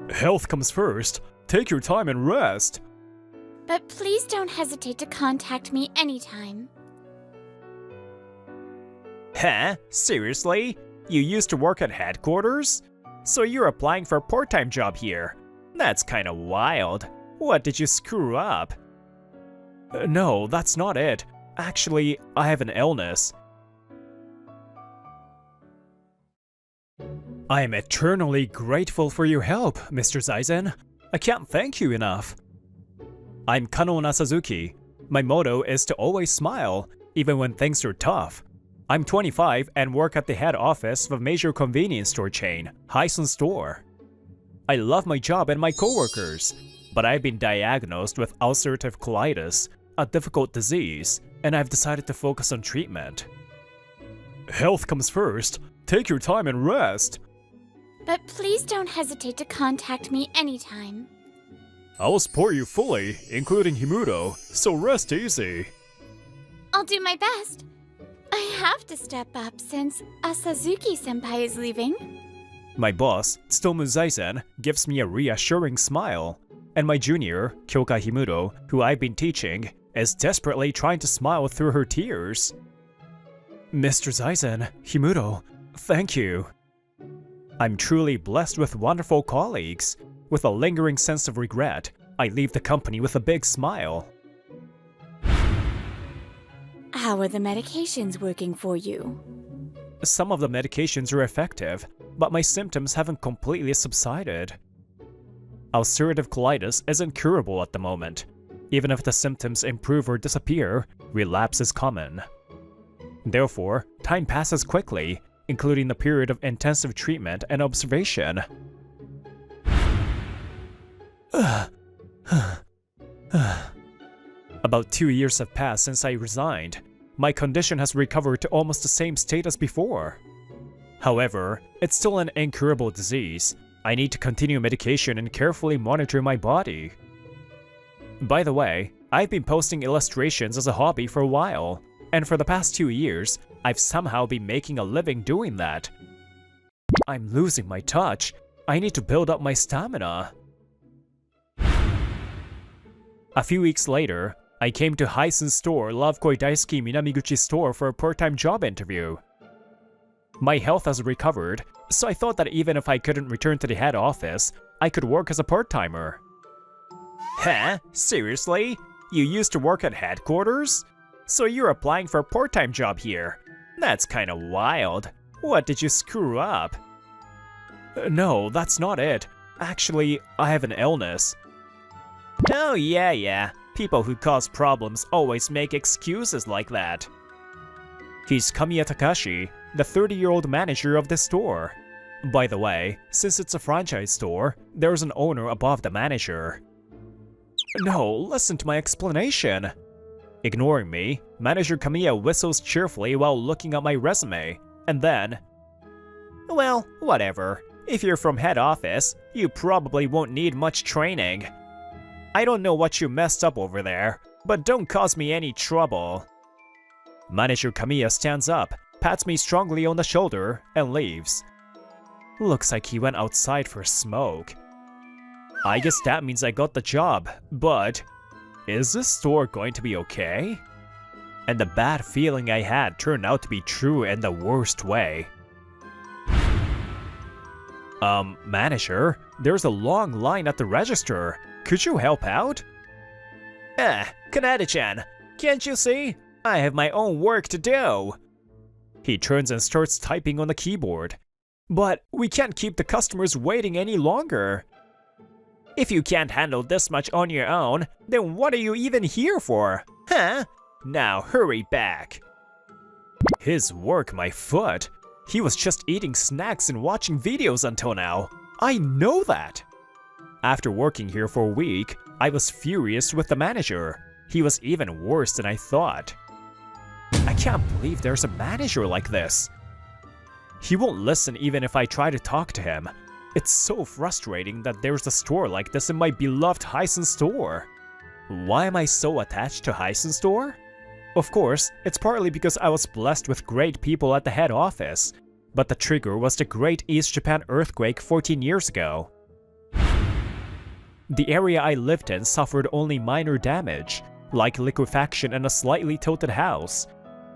Health comes first. Take your time and rest. But please don't hesitate to contact me anytime. Huh? Seriously? You used to work at headquarters? So you're applying for a part-time job here? That's kinda wild. What did you screw up? No, that's not it. Actually, I have an illness. I am eternally grateful for your help, Mr. Zaizen. I can't thank you enough. I'm Kanona Suzuki. My motto is to always smile, even when things are tough. I'm 25 and work at the head office of a major convenience store chain, Hyson Store. I love my job and my coworkers, but I've been diagnosed with ulcerative colitis, a difficult disease, and I've decided to focus on treatment. Health comes first. Take your time and rest. But please don't hesitate to contact me anytime. I'll support you fully, including Himuro, so rest easy. I'll do my best. I have to step up since Asazuki-senpai is leaving. My boss, Tsutomu Zaizen, gives me a reassuring smile, and my junior, Kyoka Himuro, who I've been teaching, is desperately trying to smile through her tears. Mr. Zaizen, Himuro, thank you. I'm truly blessed with wonderful colleagues. With a lingering sense of regret, I leave the company with a big smile. How are the medications working for you? Some of the medications are effective, but my symptoms haven't completely subsided. Ulcerative colitis isn't curable at the moment. Even if the symptoms improve or disappear, relapse is common. Therefore, time passes quickly, including the period of intensive treatment and observation. About 2 years have passed since I resigned. My condition has recovered to almost the same state as before. However, it's still an incurable disease. I need to continue medication and carefully monitor my body. By the way, I've been posting illustrations as a hobby for a while, and for the past 2 years, I've somehow been making a living doing that. I'm losing my touch. I need to build up my stamina. A few weeks later, I came to Hyson Store Lovekoi Daisuki Minamiguchi store for a part-time job interview. My health has recovered, so I thought that even if I couldn't return to the head office, I could work as a part-timer. Huh? Seriously? You used to work at headquarters? So you're applying for a part-time job here? That's kinda wild. What did you screw up? No, that's not it. Actually, I have an illness. Oh yeah. People who cause problems always make excuses like that. He's Kamiya Takashi, the 30-year-old manager of the store. By the way, since it's a franchise store, there's an owner above the manager. No, listen to my explanation. Ignoring me, Manager Kamiya whistles cheerfully while looking at my resume, and then... Well, whatever. If you're from head office, you probably won't need much training. I don't know what you messed up over there, but don't cause me any trouble. Manager Kamiya stands up, pats me strongly on the shoulder, and leaves. Looks like he went outside for a smoke. I guess that means I got the job, but... is this store going to be okay? And the bad feeling I had turned out to be true in the worst way. Manager, there's a long line at the register. Could you help out? Kaneda-chan, can't you see? I have my own work to do. He turns and starts typing on the keyboard. But we can't keep the customers waiting any longer. If you can't handle this much on your own, then what are you even here for? Huh? Now hurry back. His work, my foot. He was just eating snacks and watching videos until now. I know that. After working here for a week, I was furious with the manager. He was even worse than I thought. I can't believe there's a manager like this. He won't listen even if I try to talk to him. It's so frustrating that there's a store like this in my beloved Hyson store. Why am I so attached to Hyson store? Of course, it's partly because I was blessed with great people at the head office, but the trigger was the Great East Japan earthquake 14 years ago. The area I lived in suffered only minor damage, like liquefaction and a slightly tilted house.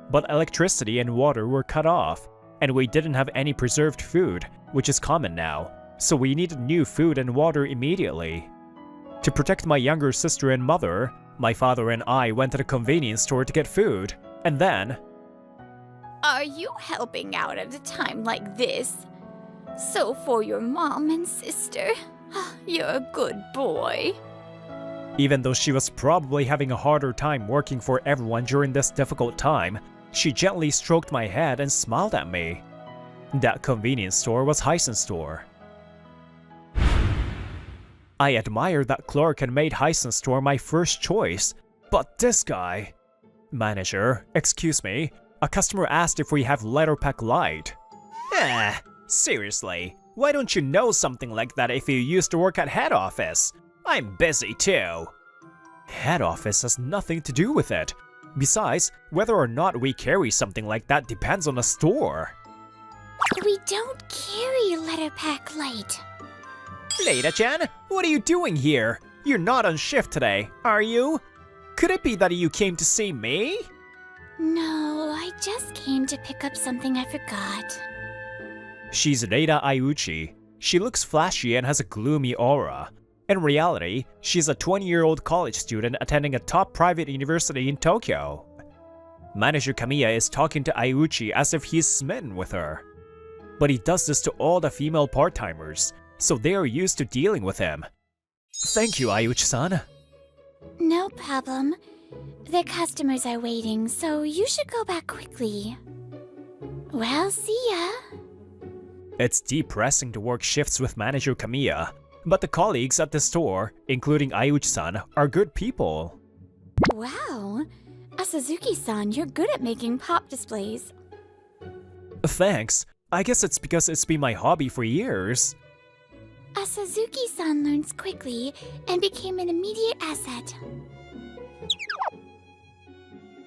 But electricity and water were cut off, and we didn't have any preserved food, which is common now, so we needed new food and water immediately. To protect my younger sister and mother, my father and I went to the convenience store to get food, and then… Are you helping out at a time like this? So for your mom and sister, you're a good boy. Even though she was probably having a harder time working for everyone during this difficult time, she gently stroked my head and smiled at me. That convenience store was Hyson Store. I admired that Clark had made Hyson Store my first choice, but this guy… Manager, excuse me, a customer asked if we have letter pack light. Seriously, why don't you know something like that if you used to work at head office? I'm busy too. Head office has nothing to do with it. Besides, whether or not we carry something like that depends on the store. We don't carry letter pack light. Leida-chan, what are you doing here? You're not on shift today, are you? Could it be that you came to see me? No, I just came to pick up something I forgot. She's Reida Ayuchi. She looks flashy and has a gloomy aura. In reality, she's a 20-year-old college student attending a top private university in Tokyo. Manager Kamiya is talking to Ayuchi as if he's smitten with her. But he does this to all the female part-timers, so they are used to dealing with him. Thank you, Ayuchi-san. No problem. The customers are waiting, so you should go back quickly. Well, see ya. It's depressing to work shifts with Manager Kamiya, but the colleagues at the store, including Ayuchi-san, are good people. Wow. Suzuki-san, you're good at making pop displays. Thanks. I guess it's because it's been my hobby for years. Suzuki-san learns quickly and became an immediate asset.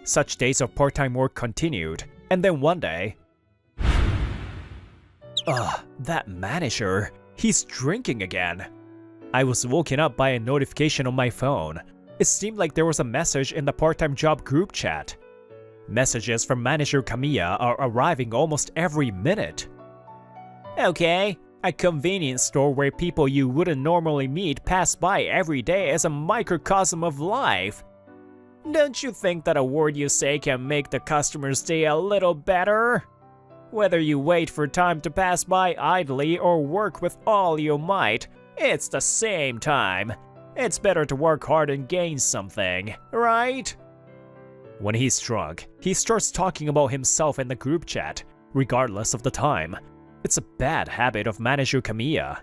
Such days of part-time work continued, and then one day… that manager. He's drinking again. I was woken up by a notification on my phone. It seemed like there was a message in the part-time job group chat. Messages from Manager Kamiya are arriving almost every minute. Okay, a convenience store where people you wouldn't normally meet pass by every day is a microcosm of life. Don't you think that a word you say can make the customer's day a little better? Whether you wait for time to pass by idly or work with all you might, it's the same time. It's better to work hard and gain something, right? When he's drunk, he starts talking about himself in the group chat, regardless of the time. It's a bad habit of Manager Kamiya.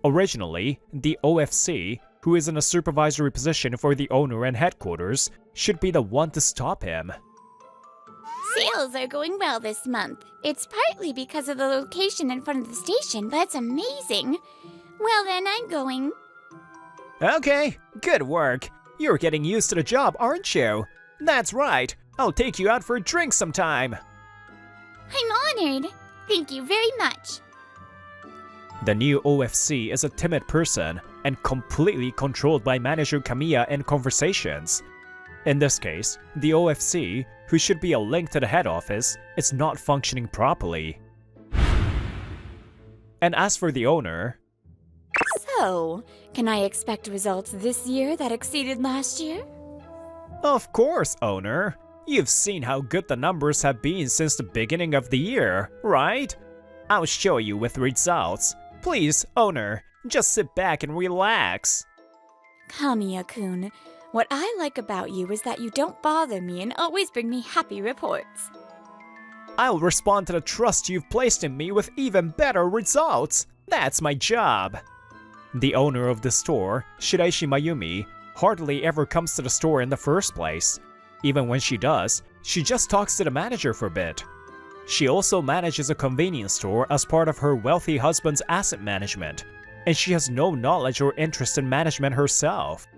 Originally, the OFC, who is in a supervisory position for the owner and headquarters, should be the one to stop him. Sales are going well this month. It's partly because of the location in front of the station, but it's amazing. Well then, I'm going. Okay, good work. You're getting used to the job, aren't you? That's right. I'll take you out for a drink sometime. I'm honored. Thank you very much. The new OFC is a timid person and completely controlled by Manager Kamiya in conversations. In this case, the OFC, who should be a link to the head office, is not functioning properly. And as for the owner… So, can I expect results this year that exceeded last year? Of course, owner. You've seen how good the numbers have been since the beginning of the year, right? I'll show you with results. Please, owner, just sit back and relax. Kamiya-kun, what I like about you is that you don't bother me and always bring me happy reports. I'll respond to the trust you've placed in me with even better results. That's my job. The owner of the store, Shiraishi Mayumi, hardly ever comes to the store in the first place. Even when she does, she just talks to the manager for a bit. She also manages a convenience store as part of her wealthy husband's asset management, and she has no knowledge or interest in management herself.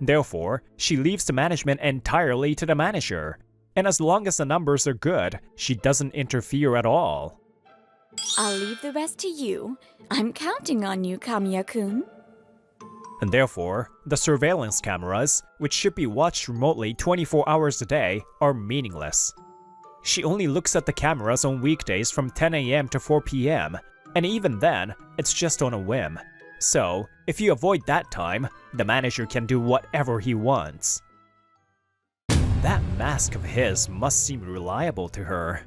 Therefore, she leaves the management entirely to the manager, and as long as the numbers are good, she doesn't interfere at all. I'll leave the rest to you. I'm counting on you, Kamiya-kun. And therefore, the surveillance cameras, which should be watched remotely 24 hours a day, are meaningless. She only looks at the cameras on weekdays from 10 AM to 4 PM, and even then, it's just on a whim. So, if you avoid that time, the manager can do whatever he wants. That mask of his must seem reliable to her.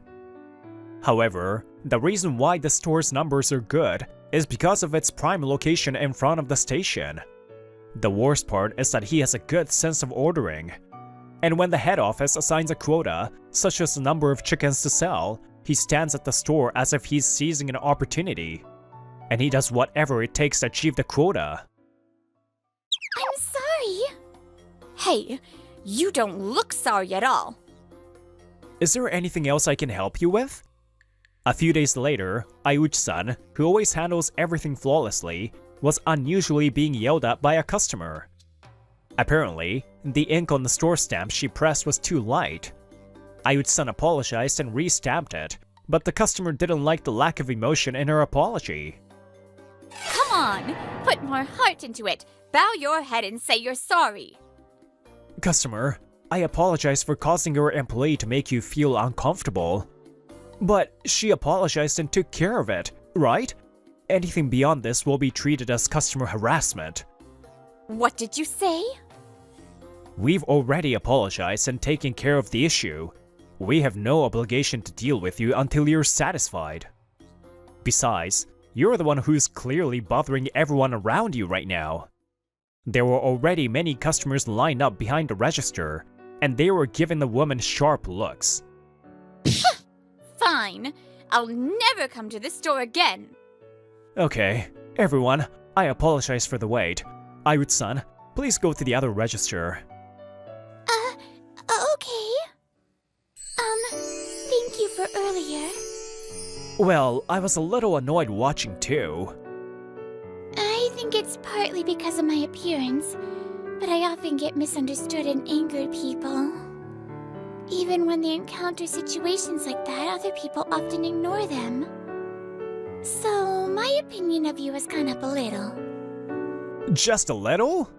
However, the reason why the store's numbers are good is because of its prime location in front of the station. The worst part is that he has a good sense of ordering. And when the head office assigns a quota, such as the number of chickens to sell, he stands at the store as if he's seizing an opportunity. And he does whatever it takes to achieve the quota. I'm sorry. Hey, you don't look sorry at all. Is there anything else I can help you with? A few days later, Ayuchi-san, who always handles everything flawlessly, was unusually being yelled at by a customer. Apparently, the ink on the store stamp she pressed was too light. Ayuchi-san apologized and re-stamped it, but the customer didn't like the lack of emotion in her apology. Come on, put more heart into it. Bow your head and say you're sorry. Customer, I apologize for causing your employee to make you feel uncomfortable. But she apologized and took care of it, right? Anything beyond this will be treated as customer harassment. What did you say? We've already apologized and taken care of the issue. We have no obligation to deal with you until you're satisfied. Besides, you're the one who's clearly bothering everyone around you right now. There were already many customers lined up behind the register, and they were giving the woman sharp looks. Fine. I'll never come to this store again. Okay, everyone, I apologize for the wait. Ayuchi-san, please go to the other register. Okay. Thank you for earlier. Well, I was a little annoyed watching too. I think it's partly because of my appearance, but I often get misunderstood and angered people. Even when they encounter situations like that, other people often ignore them. So, my opinion of you has gone up a little. Just a little?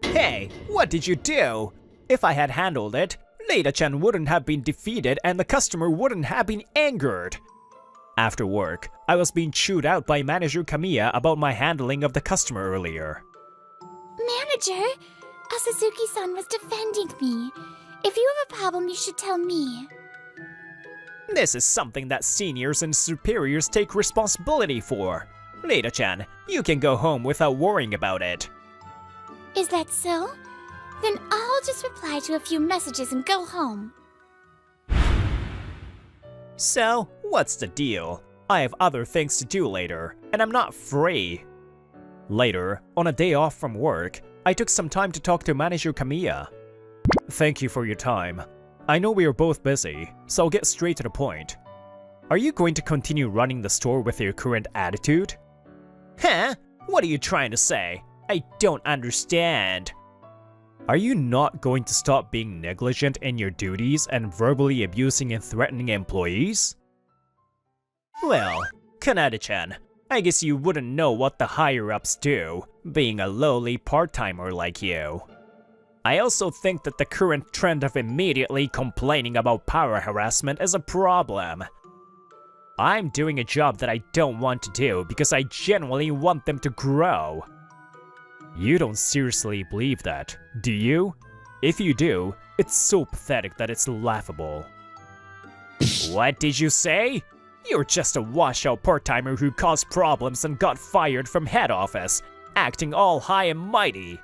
Hey, what did you do? If I had handled it, Leida-chan wouldn't have been defeated and the customer wouldn't have been angered. After work, I was being chewed out by Manager Kamiya about my handling of the customer earlier. Manager, Asazuki-san was defending me. If you have a problem, you should tell me. This is something that seniors and superiors take responsibility for. Leida-chan, you can go home without worrying about it. Is that so? Then I'll just reply to a few messages and go home. So, what's the deal? I have other things to do later, and I'm not free. Later, on a day off from work, I took some time to talk to Manager Kamiya. Thank you for your time. I know we are both busy, so I'll get straight to the point. Are you going to continue running the store with your current attitude? Huh? What are you trying to say? I don't understand. Are you not going to stop being negligent in your duties and verbally abusing and threatening employees? Well, Kanade-chan, I guess you wouldn't know what the higher-ups do, being a lowly part-timer like you. I also think that the current trend of immediately complaining about power harassment is a problem. I'm doing a job that I don't want to do because I genuinely want them to grow. You don't seriously believe that, do you? If you do, it's so pathetic that it's laughable. What did you say? You're just a washout part-timer who caused problems and got fired from head office, acting all high and mighty.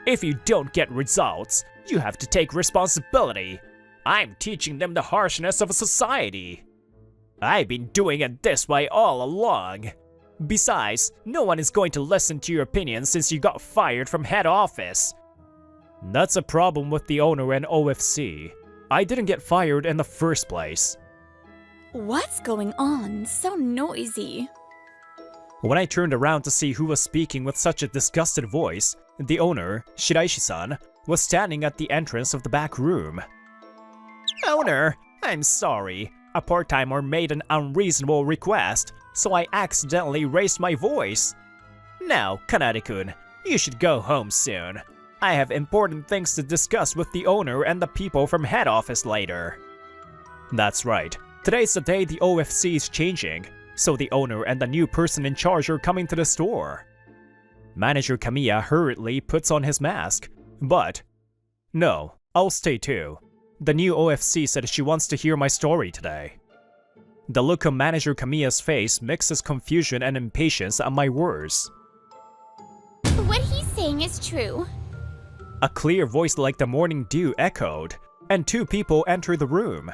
If you don't get results, you have to take responsibility. I'm teaching them the harshness of a society. I've been doing it this way all along. Besides, no one is going to listen to your opinion since you got fired from head office. That's a problem with the owner and OFC. I didn't get fired in the first place. What's going on? So noisy. When I turned around to see who was speaking with such a disgusted voice, the owner, Shiraishi-san, was standing at the entrance of the back room. Owner, I'm sorry. a part-timer made an unreasonable request, so I accidentally raised my voice. Now, Kanade-kun, you should go home soon. I have important things to discuss with the owner and the people from head office later. That's right. Today's the day the OFC is changing, so the owner and the new person in charge are coming to the store. Manager Kamiya hurriedly puts on his mask, but no, I'll stay too. The new OFC said she wants to hear my story today. The look on Manager Kamiya's face mixes confusion and impatience at my words. What he's saying is true. A clear voice like the morning dew echoed, and two people enter the room.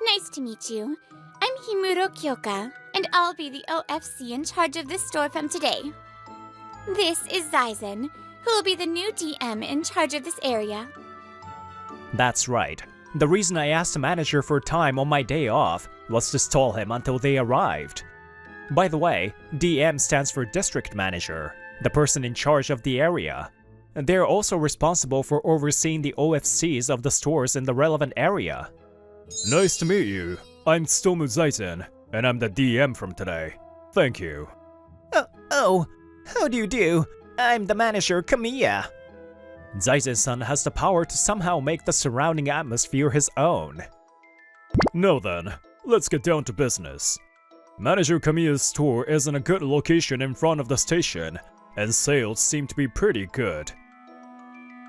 Nice to meet you. I'm Himuro Kyoka, and I'll be the OFC in charge of this store from today. This is Zaizen, who will be the new DM in charge of this area. That's right. The reason I asked the manager for time on my day off was to stall him until they arrived. By the way, DM stands for District Manager, the person in charge of the area. They're also responsible for overseeing the OFCs of the stores in the relevant area. Nice to meet you. I'm Tsutomu Zaizen, and I'm the DM from today. Thank you. How do you do? I'm the manager, Kamiya. Zaizen-san has the power to somehow make the surrounding atmosphere his own. Now then, let's get down to business. Manager Kamiya's store is in a good location in front of the station, and sales seem to be pretty good.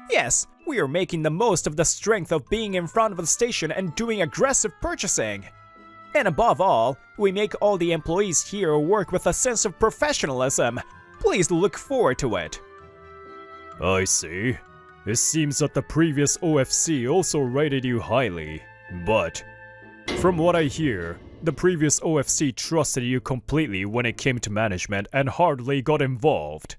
Yes, we are making the most of the strength of being in front of the station and doing aggressive purchasing. And above all, we make all the employees here work with a sense of professionalism. Please look forward to it. I see. It seems that the previous OFC also rated you highly, but from what I hear, the previous OFC trusted you completely when it came to management and hardly got involved.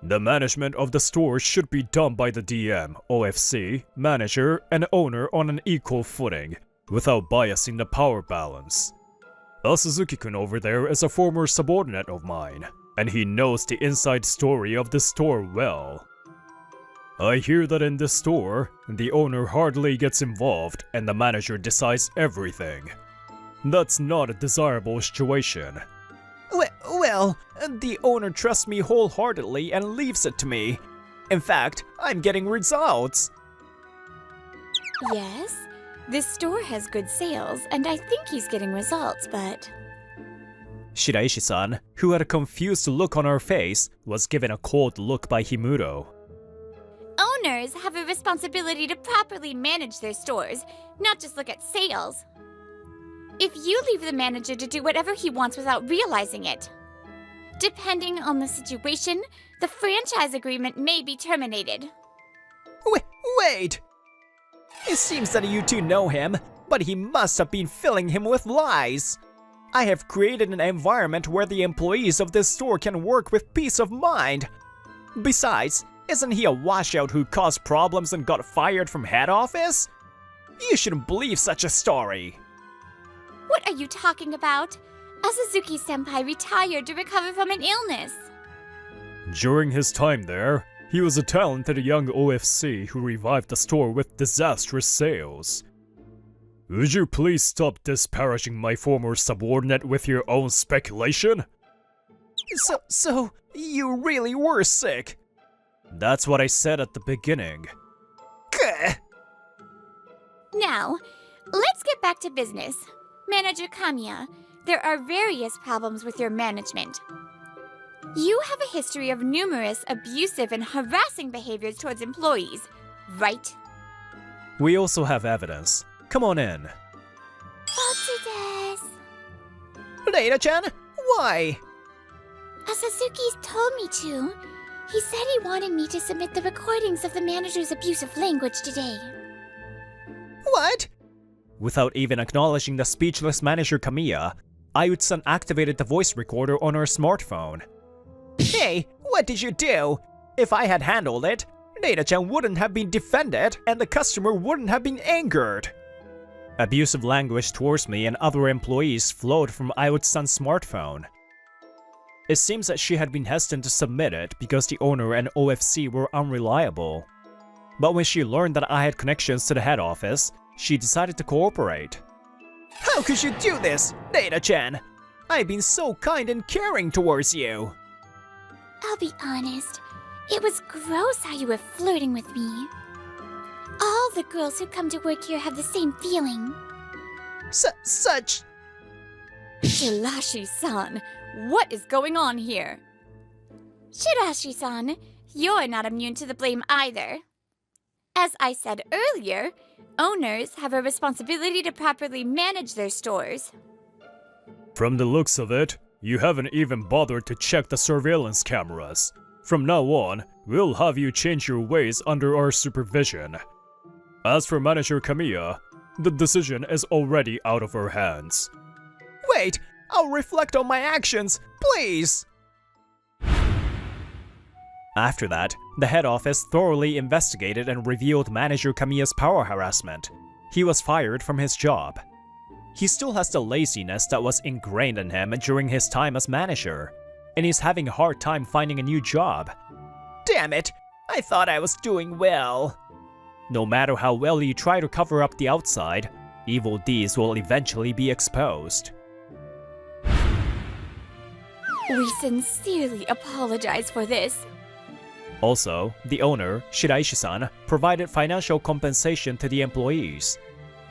The management of the store should be done by the DM, OFC, manager, and owner on an equal footing, without biasing the power balance. Suzuki-kun over there is a former subordinate of mine, and he knows the inside story of the store well. I hear that in this store, the owner hardly gets involved and the manager decides everything. That's not a desirable situation. Well, the owner trusts me wholeheartedly and leaves it to me. In fact, I'm getting results. Yes, this store has good sales, and I think he's getting results, but... Shiraishi-san, who had a confused look on her face, was given a cold look by Himuro. Owners have a responsibility to properly manage their stores, not just look at sales. If you leave the manager to do whatever he wants without realizing it, depending on the situation, the franchise agreement may be terminated. Wait! It seems that you two know him, but he must have been filling him with lies. I have created an environment where the employees of this store can work with peace of mind. Besides, isn't he a washout who caused problems and got fired from head office? You shouldn't believe such a story. What are you talking about? Suzuki-senpai retired to recover from an illness. During his time there, he was a talented young OFC who revived the store with disastrous sales. Would you please stop disparaging my former subordinate with your own speculation? So you really were sick? That's what I said at the beginning. Now, let's get back to business. Manager Kamiya, there are various problems with your management. You have a history of numerous abusive and harassing behaviors towards employees, right? We also have evidence. Come on in. Reina-chan, why? Suzuki's told me to. He said he wanted me to submit the recordings of the manager's abusive language today. What? Without even acknowledging the speechless manager Kamiya, Ayutsu-san activated the voice recorder on her smartphone. Hey, what did you do? If I had handled it, Reina-chan wouldn't have been defended and the customer wouldn't have been angered. Abusive language towards me and other employees flowed from Ayutsu-san's smartphone. It seems that she had been hesitant to submit it because the owner and OFC were unreliable. But when she learned that I had connections to the head office, she decided to cooperate. How could you do this, Data-chan? I've been so kind and caring towards you. I'll be honest. It was gross how you were flirting with me. All the girls who come to work here have the same feeling. Such... Shirashi-san, what is going on here? Shirashi-san, you're not immune to the blame either. As I said earlier, owners have a responsibility to properly manage their stores. From the looks of it, you haven't even bothered to check the surveillance cameras. From now on, we'll have you change your ways under our supervision. As for Manager Kamiya, the decision is already out of our hands. Wait! I'll reflect on my actions, please! After that, the head office thoroughly investigated and revealed Manager Kamiya's power harassment. He was fired from his job. He still has the laziness that was ingrained in him during his time as manager, and he's having a hard time finding a new job. Damn it! I thought I was doing well. No matter how well you try to cover up the outside, evil deeds will eventually be exposed. We sincerely apologize for this. Also, the owner, Shiraishi-san, provided financial compensation to the employees.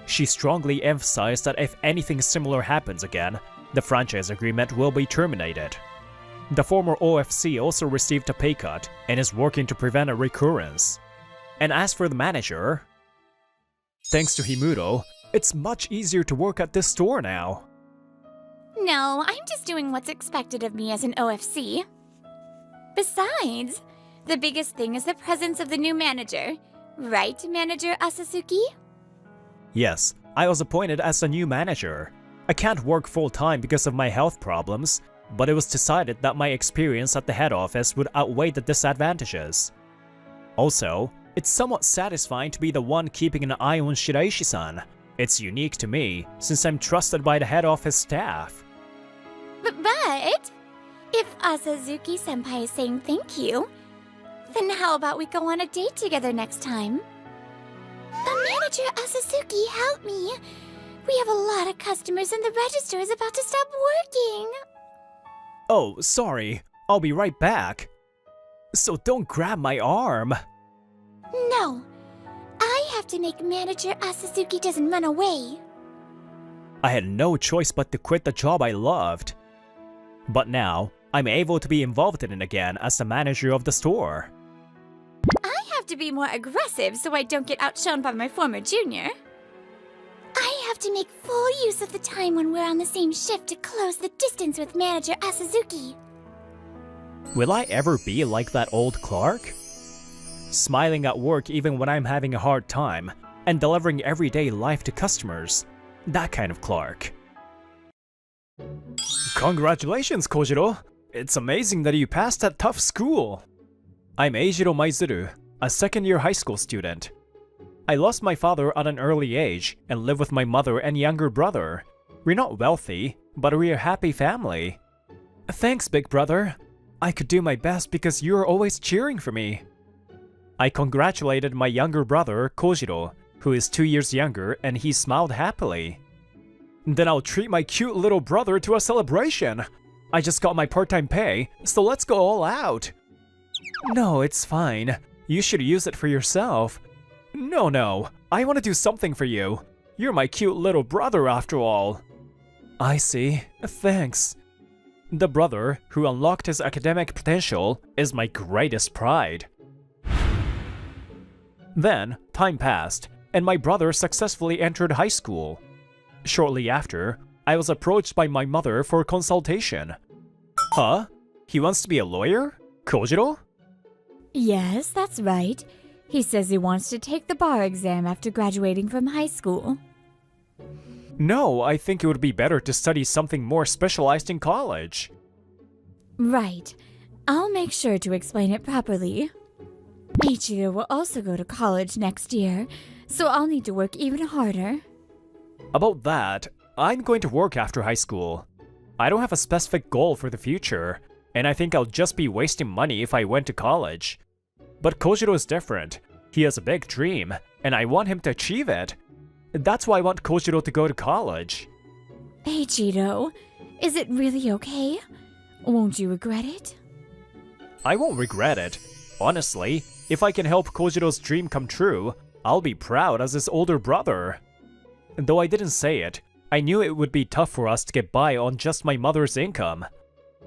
She strongly emphasized that if anything similar happens again, the franchise agreement will be terminated. The former OFC also received a pay cut and is working to prevent a recurrence. And as for the manager, thanks to Himuro, it's much easier to work at this store now. No, I'm just doing what's expected of me as an OFC. Besides, the biggest thing is the presence of the new manager. Right, Manager Asasuki? Yes, I was appointed as the new manager. I can't work full-time because of my health problems, but it was decided that my experience at the head office would outweigh the disadvantages. Also, it's somewhat satisfying to be the one keeping an eye on Shiraishi-san. It's unique to me, since I'm trusted by the head office staff. But if Asazuki-senpai is saying thank you, then how about we go on a date together next time? Manager Asazuki, help me! We have a lot of customers and the register is about to stop working! Oh, sorry. I'll be right back. So don't grab my arm. No! I have to make Manager Asazuki doesn't run away. I had no choice but to quit the job I loved. But now, I'm able to be involved in it again as the manager of the store. I have to be more aggressive so I don't get outshone by my former junior. I have to make full use of the time when we're on the same shift to close the distance with Manager Asazuki. Will I ever be like that old Clark? Smiling at work even when I'm having a hard time, and delivering everyday life to customers. That kind of Clark. Congratulations, Kojiro! It's amazing that you passed that tough school! I'm Eijiro Maizuru, a second-year high school student. I lost my father at an early age and live with my mother and younger brother. We're not wealthy, but we're a happy family. Thanks, big brother. I could do my best because you're always cheering for me. I congratulated my younger brother, Kojiro, who is 2 years younger, and he smiled happily. Then I'll treat my cute little brother to a celebration. I just got my part-time pay, so let's go all out. No, it's fine. You should use it for yourself. No, I want to do something for you. You're my cute little brother after all. I see. Thanks. The brother who unlocked his academic potential is my greatest pride. Then, time passed, and my brother successfully entered high school. Shortly after, I was approached by my mother for consultation. Huh? He wants to be a lawyer? Kojiro? Yes, that's right. He says he wants to take the bar exam after graduating from high school. No, I think it would be better to study something more specialized in college. Right. I'll make sure to explain it properly. Ichiro will also go to college next year, so I'll need to work even harder. About that, I'm going to work after high school. I don't have a specific goal for the future, and I think I'll just be wasting money if I went to college. But Kojiro is different. He has a big dream, and I want him to achieve it. That's why I want Kojiro to go to college. Eiichiro, is it really okay? Won't you regret it? I won't regret it. Honestly, if I can help Kojiro's dream come true, I'll be proud as his older brother. Though I didn't say it, I knew it would be tough for us to get by on just my mother's income.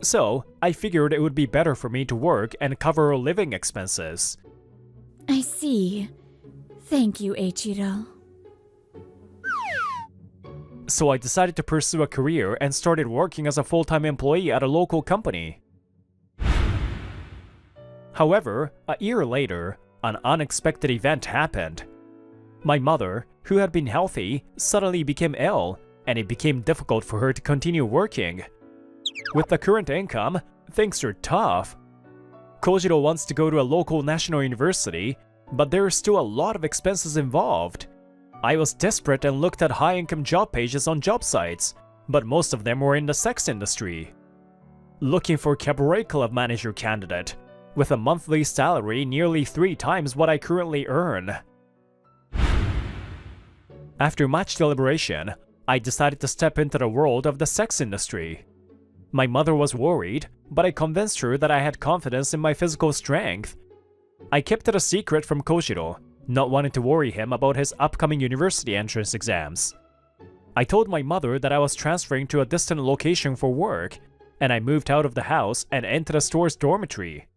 So, I figured it would be better for me to work and cover living expenses. I see. Thank you, Eiichiro. So I decided to pursue a career and started working as a full-time employee at a local company. However, a year later, an unexpected event happened. My mother, who had been healthy, suddenly became ill, and it became difficult for her to continue working. With the current income, things are tough. Kojiro wants to go to a local national university, but there are still a lot of expenses involved. I was desperate and looked at high-income job pages on job sites, but most of them were in the sex industry. Looking for cabaret club manager candidate, with a monthly salary nearly 3 times what I currently earn. After much deliberation, I decided to step into the world of the sex industry. My mother was worried, but I convinced her that I had confidence in my physical strength. I kept it a secret from Kojiro, not wanting to worry him about his upcoming university entrance exams. I told my mother that I was transferring to a distant location for work, and I moved out of the house and entered the store's dormitory.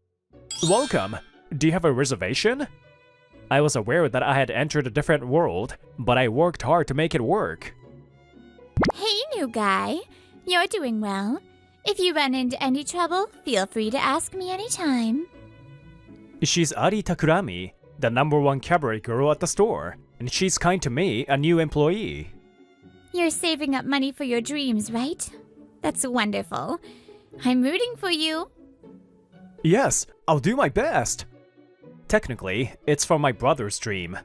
"Welcome! Do you have a reservation?" I was aware that I had entered a different world, but I worked hard to make it work. Hey, new guy. You're doing well. If you run into any trouble, feel free to ask me anytime. She's Ari Takurami, the #1 cabaret girl at the store, and she's kind to me, a new employee. You're saving up money for your dreams, right? That's wonderful. I'm rooting for you. Yes, I'll do my best. Technically, it's for my brother's dream.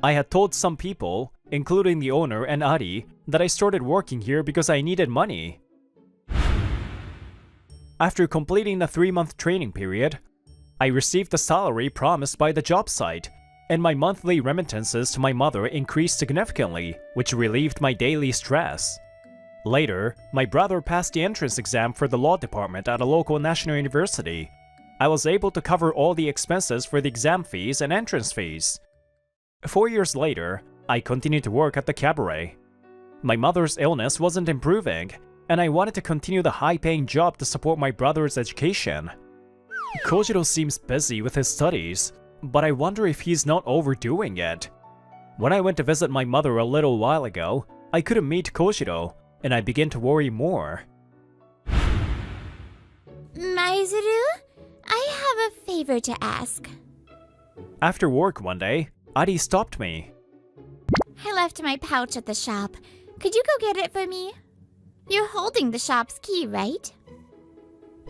I had told some people, including the owner and Ari, that I started working here because I needed money. After completing the 3-month training period, I received the salary promised by the job site, and my monthly remittances to my mother increased significantly, which relieved my daily stress. Later, my brother passed the entrance exam for the law department at a local national university. I was able to cover all the expenses for the exam fees and entrance fees. 4 years later, I continued to work at the cabaret. My mother's illness wasn't improving, and I wanted to continue the high-paying job to support my brother's education. Kojiro seems busy with his studies, but I wonder if he's not overdoing it. When I went to visit my mother a little while ago, I couldn't meet Kojiro, and I began to worry more. Maizuru, I have a favor to ask. After work one day, Ari stopped me. I left my pouch at the shop. Could you go get it for me? You're holding the shop's key, right?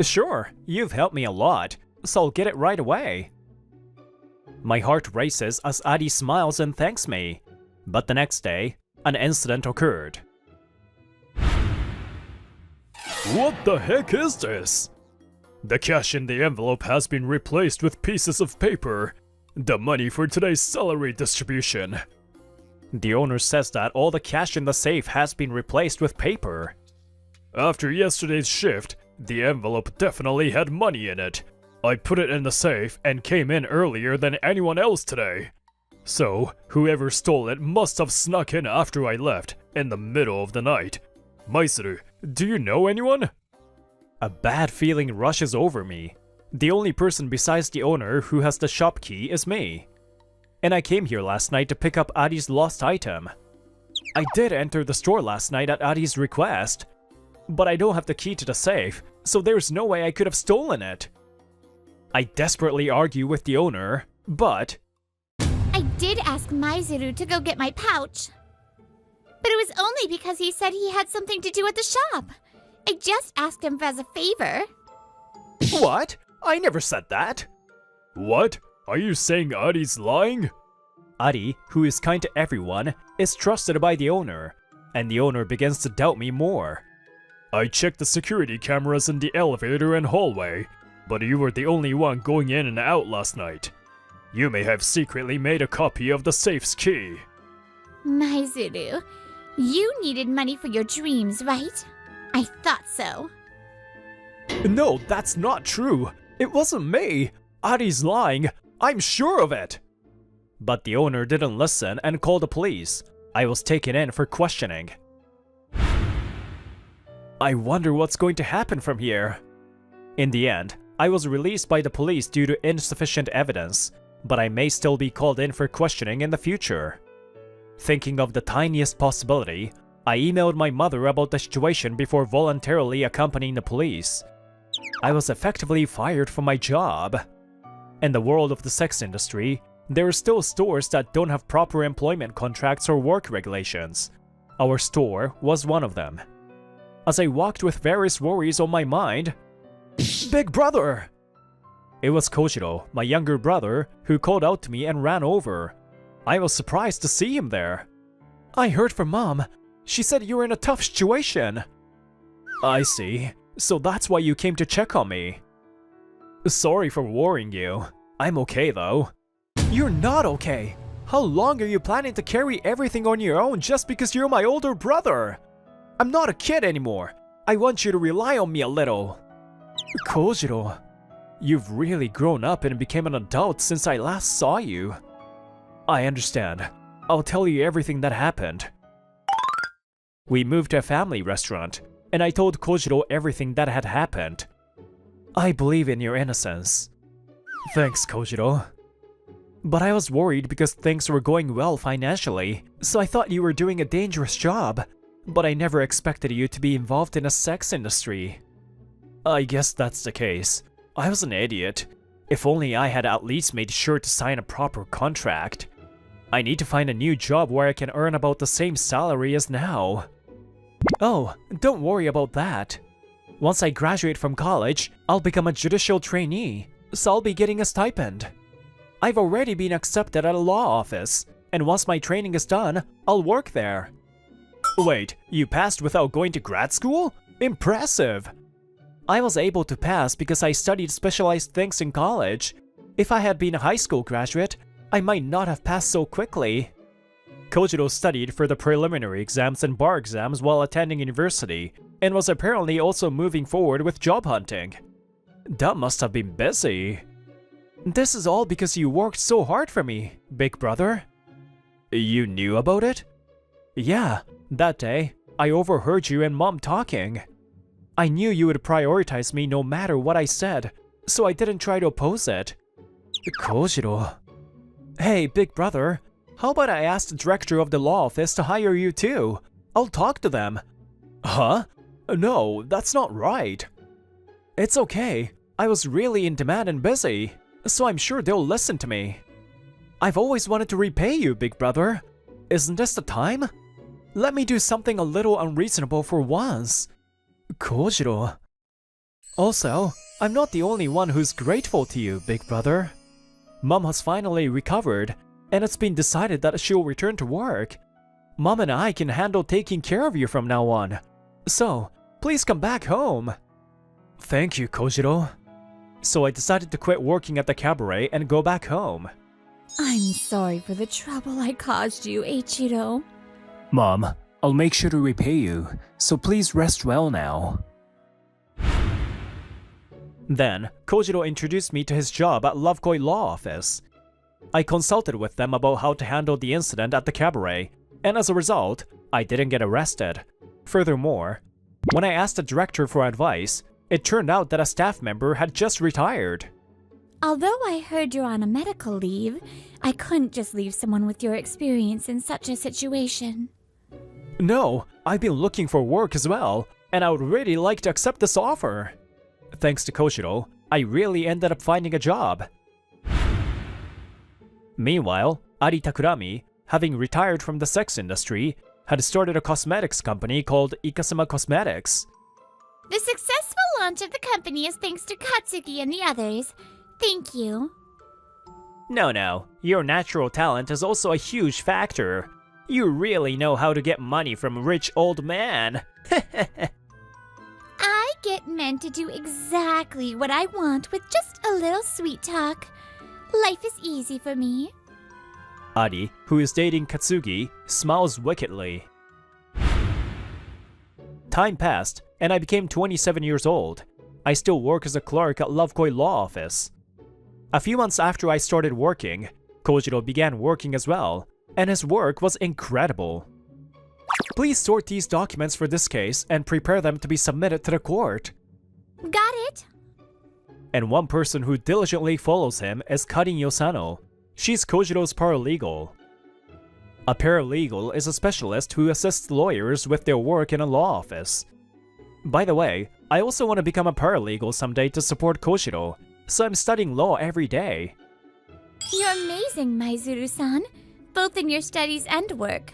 Sure, you've helped me a lot, so I'll get it right away. My heart races as Ari smiles and thanks me, but the next day, an incident occurred. What the heck is this? The cash in the envelope has been replaced with pieces of paper. The money for today's salary distribution. The owner says that all the cash in the safe has been replaced with paper. After yesterday's shift, the envelope definitely had money in it. I put it in the safe and came in earlier than anyone else today. So, whoever stole it must have snuck in after I left, in the middle of the night. Maizuru, do you know anyone? A bad feeling rushes over me. The only person besides the owner who has the shop key is me. And I came here last night to pick up Ari's lost item. I did enter the store last night at Ari's request, but I don't have the key to the safe, so there's no way I could have stolen it. I desperately argue with the owner, but... I did ask Maizuru to go get my pouch. But it was only because he said he had something to do at the shop. I just asked him as a favor. What? I never said that. What? Are you saying Ari's lying? Ari, who is kind to everyone, is trusted by the owner, and the owner begins to doubt me more. I checked the security cameras in the elevator and hallway, but you were the only one going in and out last night. You may have secretly made a copy of the safe's key. Maizuru, You needed money for your dreams, right? I thought so. No, that's not true. It wasn't me. Ari's lying. I'm sure of it. But the owner didn't listen and called the police. I was taken in for questioning. I wonder what's going to happen from here. In the end, I was released by the police due to insufficient evidence, but I may still be called in for questioning in the future. Thinking of the tiniest possibility, I emailed my mother about the situation before voluntarily accompanying the police. I was effectively fired from my job. In the world of the sex industry, there are still stores that don't have proper employment contracts or work regulations. Our store was one of them. As I walked with various worries on my mind, Big brother! It was Kojiro, my younger brother, who called out to me and ran over. I was surprised to see him there. I heard from Mom. She said you were in a tough situation. I see. So that's why you came to check on me. Sorry for worrying you. I'm okay though. You're not okay. How long are you planning to carry everything on your own just because you're my older brother? I'm not a kid anymore. I want you to rely on me a little. Kojiro, you've really grown up and became an adult since I last saw you. I understand. I'll tell you everything that happened. We moved to a family restaurant, and I told Kojiro everything that had happened. I believe in your innocence. Thanks, Kojiro. But I was worried because things were going well financially, so I thought you were doing a dangerous job. But I never expected you to be involved in a sex industry. I guess that's the case. I was an idiot. If only I had at least made sure to sign a proper contract. I need to find a new job where I can earn about the same salary as now. Oh, don't worry about that. Once I graduate from college, I'll become a judicial trainee, so I'll be getting a stipend. I've already been accepted at a law office, and once my training is done, I'll work there. Wait, you passed without going to grad school? Impressive! I was able to pass because I studied specialized things in college. If I had been a high school graduate, I might not have passed so quickly. Kojiro studied for the preliminary exams and bar exams while attending university, and was apparently also moving forward with job hunting. That must have been busy. This is all because you worked so hard for me, big brother. You knew about it? Yeah, that day, I overheard you and Mom talking. I knew you would prioritize me no matter what I said, so I didn't try to oppose it. Kojiro. Hey, big brother, how about I ask the director of the law office to hire you too? I'll talk to them. Huh? No, that's not right. It's okay. I was really in demand and busy, so I'm sure they'll listen to me. I've always wanted to repay you, big brother. Isn't this the time? Let me do something a little unreasonable for once. Kojiro. Also, I'm not the only one who's grateful to you, big brother. Mom has finally recovered, and it's been decided that she'll return to work. Mom and I can handle taking care of you from now on. So, please come back home. Thank you, Kojiro. So I decided to quit working at the cabaret and go back home. I'm sorry for the trouble I caused you, Eiichiro. Mom, I'll make sure to repay you, so please rest well now. Then, Kojiro introduced me to his job at Lovekoi Law Office. I consulted with them about how to handle the incident at the cabaret, and as a result, I didn't get arrested. Furthermore, when I asked the director for advice, it turned out that a staff member had just retired. Although I heard you're on a medical leave, I couldn't just leave someone with your experience in such a situation. No, I've been looking for work as well, and I would really like to accept this offer. Thanks to Kojiro, I really ended up finding a job. Meanwhile, Ari Takurami, having retired from the sex industry, had started a cosmetics company called Ikasama Cosmetics. The successful launch of the company is thanks to Katsuki and the others. Thank you. No, your natural talent is also a huge factor. You really know how to get money from a rich old man. I get men to do exactly what I want with just a little sweet talk. Life is easy for me. Ari, who is dating Katsugi, smiles wickedly. Time passed, and I became 27 years old. I still work as a clerk at Lovekoi Law Office. A few months after I started working, Kojiro began working as well, and his work was incredible. Please sort these documents for this case and prepare them to be submitted to the court. Got it. And one person who diligently follows him is Karin Yosano. She's Kojiro's paralegal. A paralegal is a specialist who assists lawyers with their work in a law office. By the way, I also want to become a paralegal someday to support Kojiro, so I'm studying law every day. You're amazing, Maizuru-san, both in your studies and work.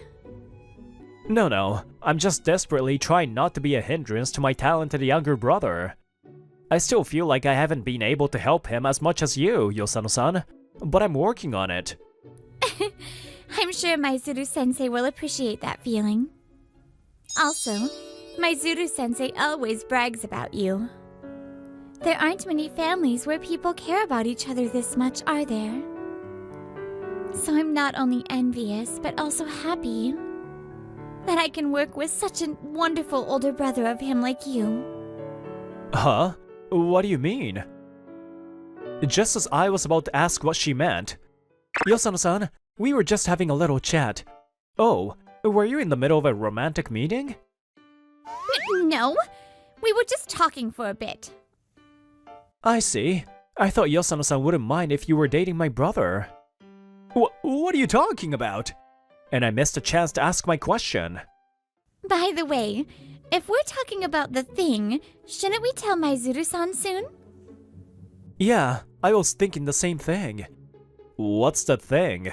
No, I'm just desperately trying not to be a hindrance to my talented younger brother. I still feel like I haven't been able to help him as much as you, Yosano-san, but I'm working on it. I'm sure Maizuru-sensei will appreciate that feeling. Also, Maizuru-sensei always brags about you. There aren't many families where people care about each other this much, are there? So I'm not only envious, but also happy that I can work with such a wonderful older brother of him like you. Huh? What do you mean? Just as I was about to ask what she meant, Yosano-san, we were just having a little chat. Oh, were you in the middle of a romantic meeting? No, we were just talking for a bit. I see. I thought Yosano-san wouldn't mind if you were dating my brother. What are you talking about? And I missed a chance to ask my question. By the way, if we're talking about the thing, shouldn't we tell Maizuru-san soon? Yeah, I was thinking the same thing. What's the thing?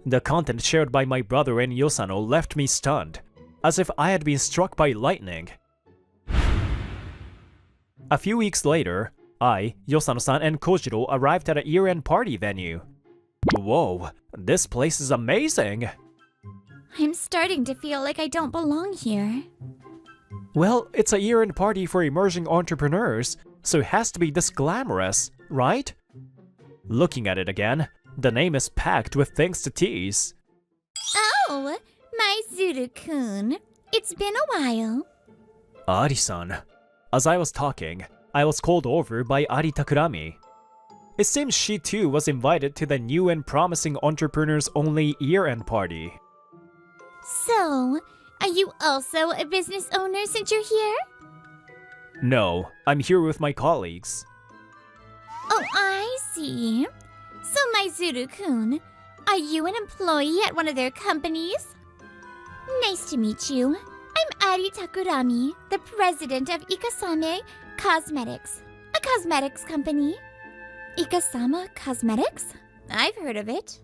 The content shared by my brother and Yosano left me stunned, as if I had been struck by lightning. A few weeks later, I, Yosano-san, and Kojiro arrived at a year-end party venue. Whoa, this place is amazing! I'm starting to feel like I don't belong here. Well, it's a year-end party for emerging entrepreneurs, so it has to be this glamorous, right? Looking at it again, the name is packed with things to tease. Oh, Maizuru-kun. It's been a while. Ari-san. As I was talking, I was called over by Ari Takurami. It seems she too was invited to the new and promising entrepreneurs-only year-end party. So, are you also a business owner since you're here? No, I'm here with my colleagues. Oh, I see. So, Maizuru-kun, are you an employee at one of their companies? Nice to meet you. I'm Ari Takurami, the president of Ikasame Cosmetics, a cosmetics company. Ikasama Cosmetics? I've heard of it.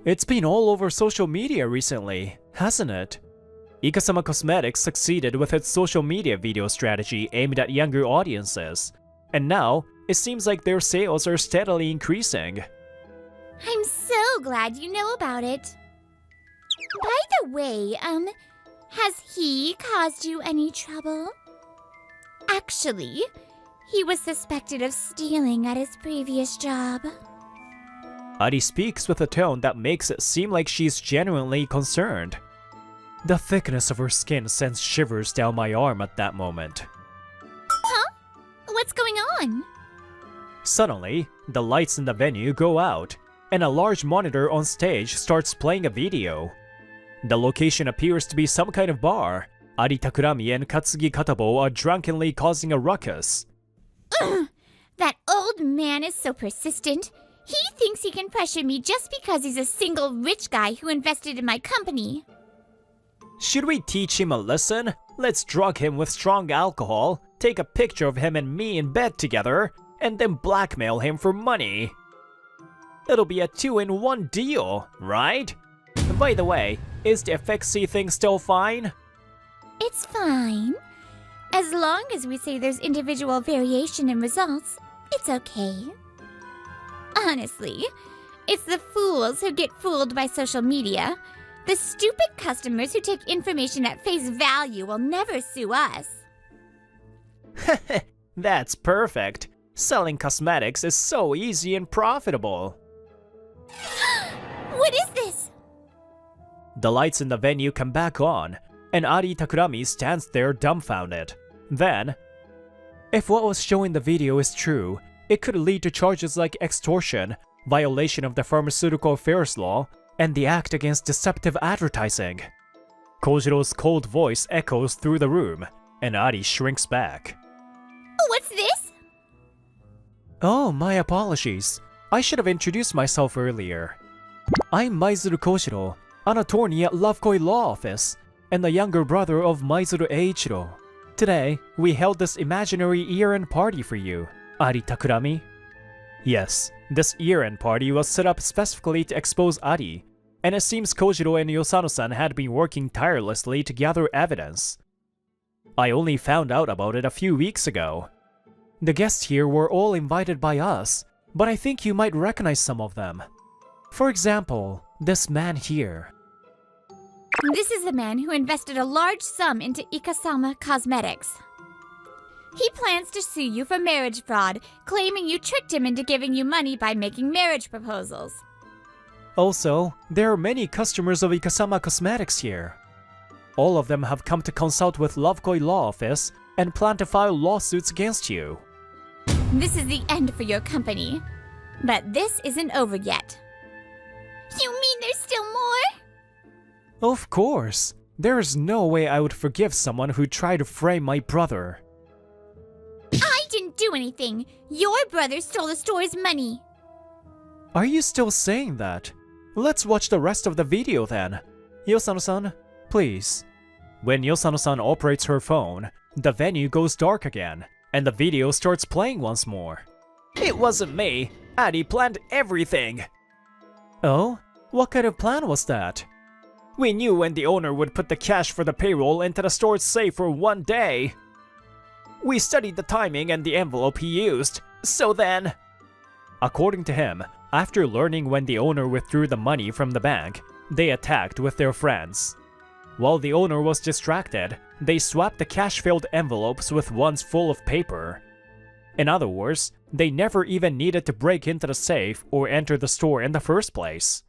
It's been all over social media recently, hasn't it? Ikasama Cosmetics succeeded with its social media video strategy aimed at younger audiences, and now it seems like their sales are steadily increasing. I'm so glad you know about it. By the way, has he caused you any trouble? Actually, he was suspected of stealing at his previous job. Ari speaks with a tone that makes it seem like she's genuinely concerned. The thickness of her skin sends shivers down my arm at that moment. Huh? What's going on? Suddenly, the lights in the venue go out, and a large monitor on stage starts playing a video. The location appears to be some kind of bar. Ari Takurami and Katsugi Katabo are drunkenly causing a ruckus. Ugh, that old man is so persistent. He thinks he can pressure me just because he's a single rich guy who invested in my company. Should we teach him a lesson? Let's drug him with strong alcohol, take a picture of him and me in bed together, and then blackmail him for money. It'll be a 2-in-1 deal, right? By the way, is the FXC thing still fine? It's fine. As long as we say there's individual variation in results, it's okay. Honestly, it's the fools who get fooled by social media. The stupid customers who take information at face value will never sue us. That's perfect. Selling cosmetics is so easy and profitable. What is this? The lights in the venue come back on, and Ari Takurami stands there dumbfounded. Then, if what was shown in the video is true, it could lead to charges like extortion, violation of the Pharmaceutical Affairs Law, and the Act Against Deceptive Advertising. Kojiro's cold voice echoes through the room, and Ari shrinks back. What's this? Oh, my apologies. I should have introduced myself earlier. I'm Maizuru Kojiro, an attorney at Lovekoi Law Office, and the younger brother of Maizuru Eiichiro. Today, we held this imaginary year-end party for you, Ari Takurami. Yes, this year-end party was set up specifically to expose Ari, and it seems Kojiro and Yosano-san had been working tirelessly to gather evidence. I only found out about it a few weeks ago. The guests here were all invited by us, but I think you might recognize some of them. For example, this man here. This is the man who invested a large sum into Ikasama Cosmetics. He plans to sue you for marriage fraud, claiming you tricked him into giving you money by making marriage proposals. Also, there are many customers of Ikasama Cosmetics here. All of them have come to consult with Lovekoi Law Office and plan to file lawsuits against you. This is the end for your company. But this isn't over yet. You mean there's still more? Of course. There is no way I would forgive someone who tried to frame my brother. I didn't do anything. Your brother stole the store's money. Are you still saying that? Let's watch the rest of the video then. Yosano-san, please. When Yosano-san operates her phone, the venue goes dark again, and the video starts playing once more. It wasn't me. Ari planned everything. Oh? What kind of plan was that? We knew when the owner would put the cash for the payroll into the store's safe for one day. We studied the timing and the envelope he used, so then... According to him, after learning when the owner withdrew the money from the bank, they attacked with their friends. While the owner was distracted, they swapped the cash-filled envelopes with ones full of paper. In other words, they never even needed to break into the safe or enter the store in the first place.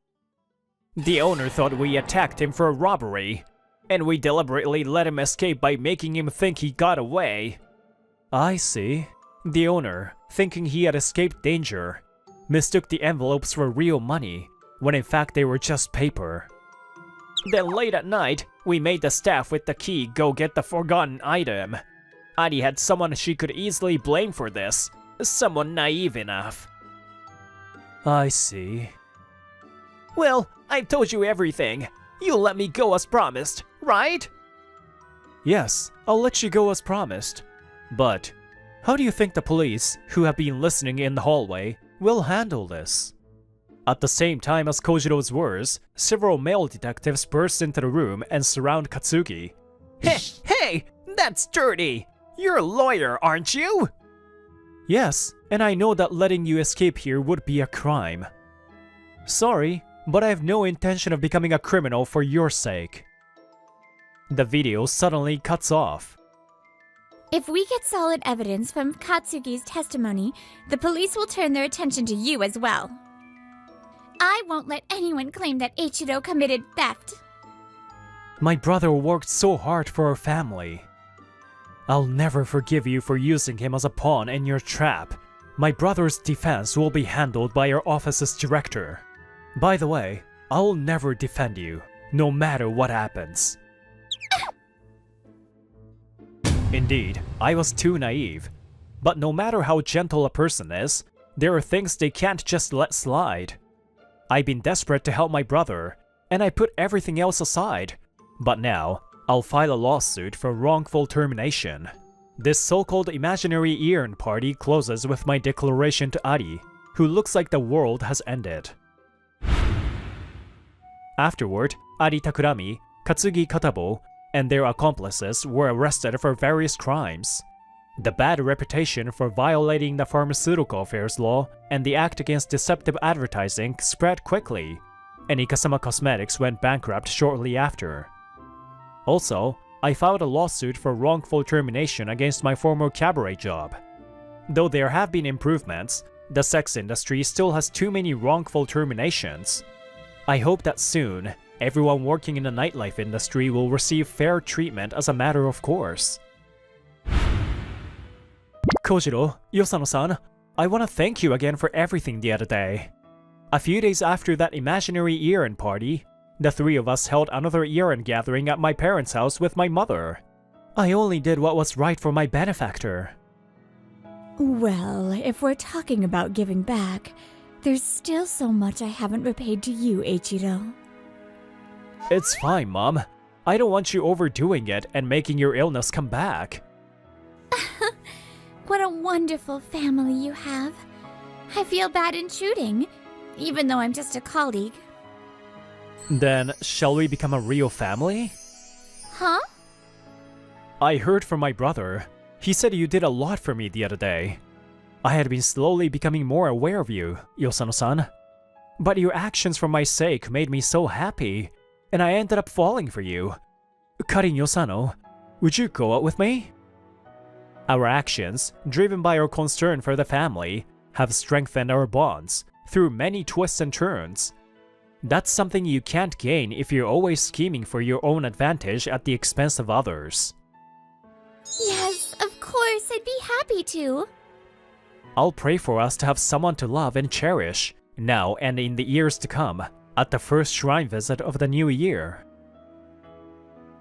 The owner thought we attacked him for a robbery, and we deliberately let him escape by making him think he got away. I see. The owner, thinking he had escaped danger, mistook the envelopes for real money, when in fact they were just paper. Then late at night, we made the staff with the key go get the forgotten item. Ari had someone she could easily blame for this, someone naive enough. I see. Well, I've told you everything. You'll let me go as promised, right? Yes, I'll let you go as promised. But how do you think the police, who have been listening in the hallway, will handle this? At the same time as Kojiro's words, several male detectives burst into the room and surround Katsuki. Hey, that's dirty! You're a lawyer, aren't you? Yes, and I know that letting you escape here would be a crime. Sorry, but I have no intention of becoming a criminal for your sake. The video suddenly cuts off. If we get solid evidence from Katsuki's testimony, the police will turn their attention to you as well. I won't let anyone claim that Eiichiro committed theft. My brother worked so hard for our family. I'll never forgive you for using him as a pawn in your trap. My brother's defense will be handled by our office's director. By the way, I'll never defend you, no matter what happens. Indeed, I was too naive. But no matter how gentle a person is, there are things they can't just let slide. I've been desperate to help my brother, and I put everything else aside. But now, I'll file a lawsuit for wrongful termination. This so-called imaginary year-end party closes with my declaration to Ari, who looks like the world has ended. Afterward, Ari Takurami, Katsugi Katabo, and their accomplices were arrested for various crimes. The bad reputation for violating the Pharmaceutical Affairs Law and the Act Against Deceptive Advertising spread quickly, and Ikasama Cosmetics went bankrupt shortly after. Also, I filed a lawsuit for wrongful termination against my former cabaret job. Though there have been improvements, the sex industry still has too many wrongful terminations. I hope that soon, Everyone working in the nightlife industry will receive fair treatment as a matter of course. Kojiro, Yosano-san, I want to thank you again for everything the other day. A few days after that imaginary year-end party, the three of us held another year-end gathering at my parents' house with my mother. I only did what was right for my benefactor. Well, if we're talking about giving back, there's still so much I haven't repaid to you, Eiichiro. It's fine, Mom. I don't want you overdoing it and making your illness come back. What a wonderful family you have. I feel bad intruding, even though I'm just a colleague. Then, shall we become a real family? Huh? I heard from my brother. He said you did a lot for me the other day. I had been slowly becoming more aware of you, Yosano-san. But your actions for my sake made me so happy, and I ended up falling for you. Karin Yosano, would you go out with me? Our actions, driven by our concern for the family, have strengthened our bonds through many twists and turns. That's something you can't gain if you're always scheming for your own advantage at the expense of others. Yes, of course, I'd be happy to. I'll pray for us to have someone to love and cherish, now and in the years to come, at the first shrine visit of the new year.